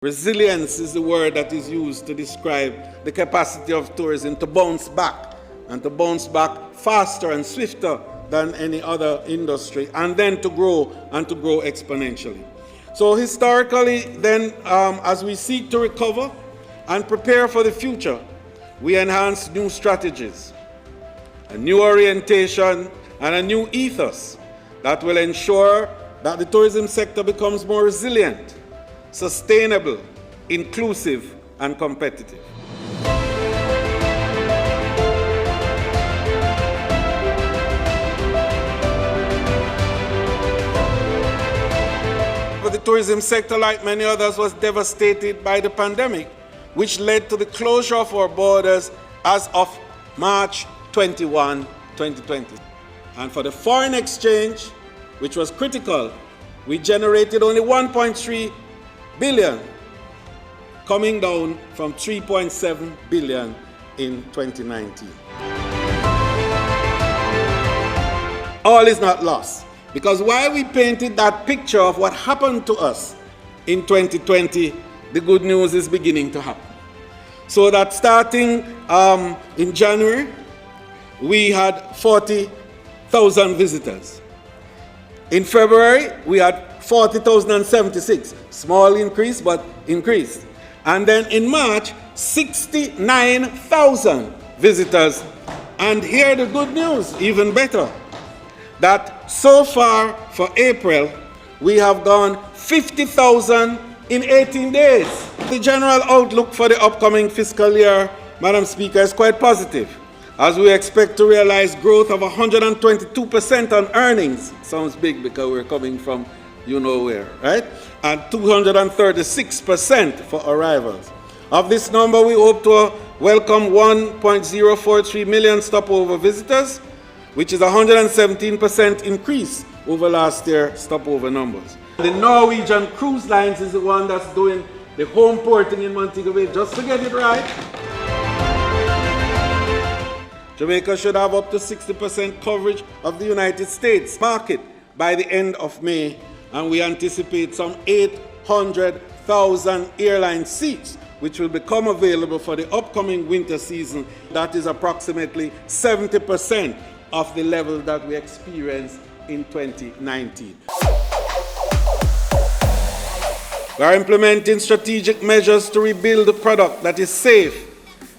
Resilience is the word that is used to describe the capacity of tourism to bounce back, and to bounce back faster and swifter than any other industry, and then to grow and to grow exponentially. So historically then, as we seek to recover and prepare for the future, we enhance new strategies, a new orientation and a new ethos that will ensure that the tourism sector becomes more resilient, sustainable, inclusive, and competitive. But the tourism sector, like many others, was devastated by the pandemic, which led to the closure of our borders as of March 21, 2020. And for the foreign exchange, which was critical, we generated only 1.3 billion, coming down from 3.7 billion in 2019. All is not lost, because while we painted that picture of what happened to us in 2020, the good news is beginning to happen. So that starting in January, we had 40,000 visitors. In February, we had 40,076, small increase, but increased. And then in March, 69,000 visitors. And here the good news, even better, that so far for April, we have gone 50,000 in 18 days. The general outlook for the upcoming fiscal year, Madam Speaker, is quite positive, as we expect to realize growth of 122% on earnings. Sounds big because we're coming from you know where, right? And 236% for arrivals. Of this number, we hope to welcome 1.043 million stopover visitors, which is a 117% increase over last year's stopover numbers. The Norwegian Cruise Lines is the one that's doing the home porting in Montego Bay, just to get it right. Jamaica should have up to 60% coverage of the United States market by the end of May, and we anticipate some 800,000 airline seats, which will become available for the upcoming winter season. That is approximately 70% of the level that we experienced in 2019. We are implementing strategic measures to rebuild a product that is safe,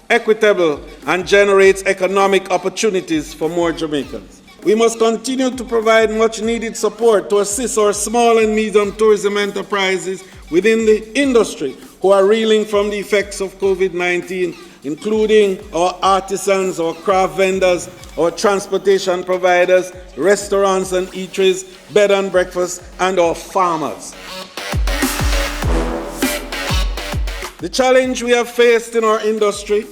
equitable, and generates economic opportunities for more Jamaicans. We must continue to provide much needed support to assist our small and medium tourism enterprises within the industry who are reeling from the effects of COVID-19, including our artisans, our craft vendors, our transportation providers, restaurants and eateries, bed and breakfast, and our farmers. The challenge we have faced in our industry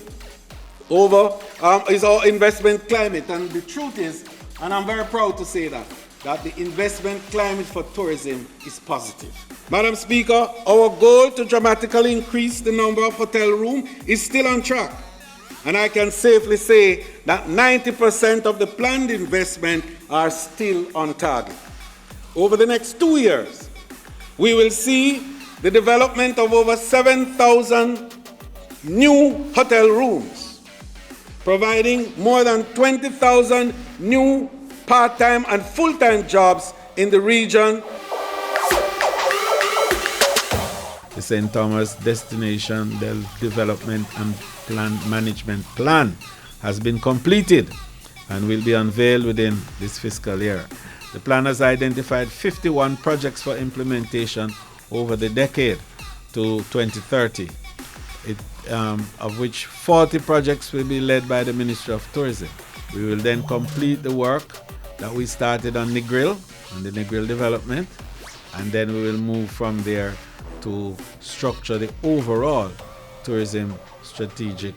is our investment climate, and the truth is, and I'm very proud to say that the investment climate for tourism is positive. Madam Speaker, our goal to dramatically increase the number of hotel rooms is still on track, and I can safely say that 90% of the planned investment are still on target. Over the next 2 years, we will see the development of over 7,000 new hotel rooms, providing more than 20,000 new part-time and full-time jobs in the region. The St. Thomas Destination Development and Management Plan has been completed and will be unveiled within this fiscal year. The plan has identified 51 projects for implementation over the decade to 2030. Of which 40 projects will be led by the Ministry of Tourism. We will then complete the work that we started on Negril, on the Negril development, and then we will move from there to structure the overall tourism strategic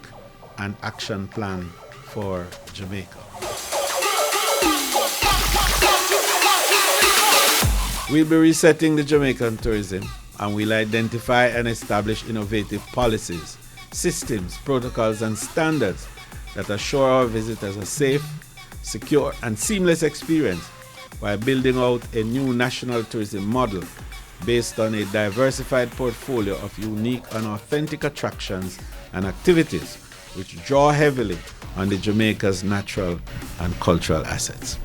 and action plan for Jamaica. We'll be resetting the Jamaican tourism, and we'll identify and establish innovative policies, systems, protocols, and standards that assure our visitors a safe, secure, and seamless experience while building out a new national tourism model based on a diversified portfolio of unique and authentic attractions and activities which draw heavily on the Jamaica's natural and cultural assets.